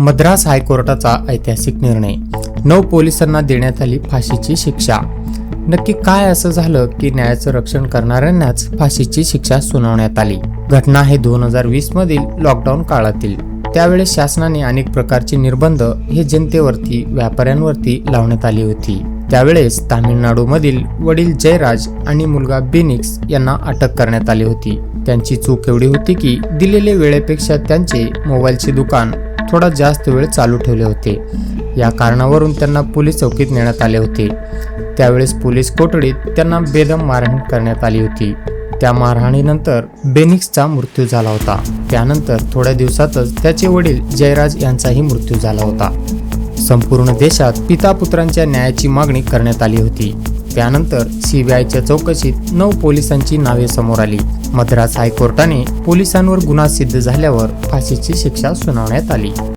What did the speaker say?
मद्रास हायकोर्टाचा ऐतिहासिक निर्णय। 9 पोलिसांना देण्यात आली फाशीची शिक्षा। नक्की काय असं झालं की न्यायाचं रक्षण करणाऱ्यांनाच फाशीची शिक्षा सुनावण्यात आली? घटना आहे 2020 मधील लॉकडाऊन काळातील। त्यावेळेस शासनाने अनेक प्रकारचे निर्बंध हे जनतेवरती, व्यापाऱ्यांवरती लावण्यात आली होती। त्यावेळेस तामिळनाडूमधील वडील जयराज आणि मुलगा बेनिक्स यांना अटक करण्यात आली होती। त्यांची चूक एवढी होती की दिलेल्या वेळेपेक्षा त्यांचे मोबाईलचे दुकान थोडा जास्त वेळ चालू ठेवले होते। या कारणावरून त्यांना पोलीस चौकीत नेण्यात आले होते। त्यावेळेस पोलीस कोठडीत त्यांना बेदम मारहाण करण्यात आली होती। त्या मारहाणीनंतर बेनिक्सचा मृत्यू झाला होता। त्यानंतर थोड्या दिवसातच त्याचे वडील जयराज यांचाही मृत्यू झाला होता। संपूर्ण देशात पिता पुत्रांच्या न्यायाची मागणी करण्यात आली होती। त्यानंतर सीबीआयच्या चौकशीत 9 पोलिसांची नावे समोर आली। मद्रास हायकोर्टाने पोलिसांवर गुन्हा सिद्ध झाल्यावर फाशीची शिक्षा सुनावण्यात आली।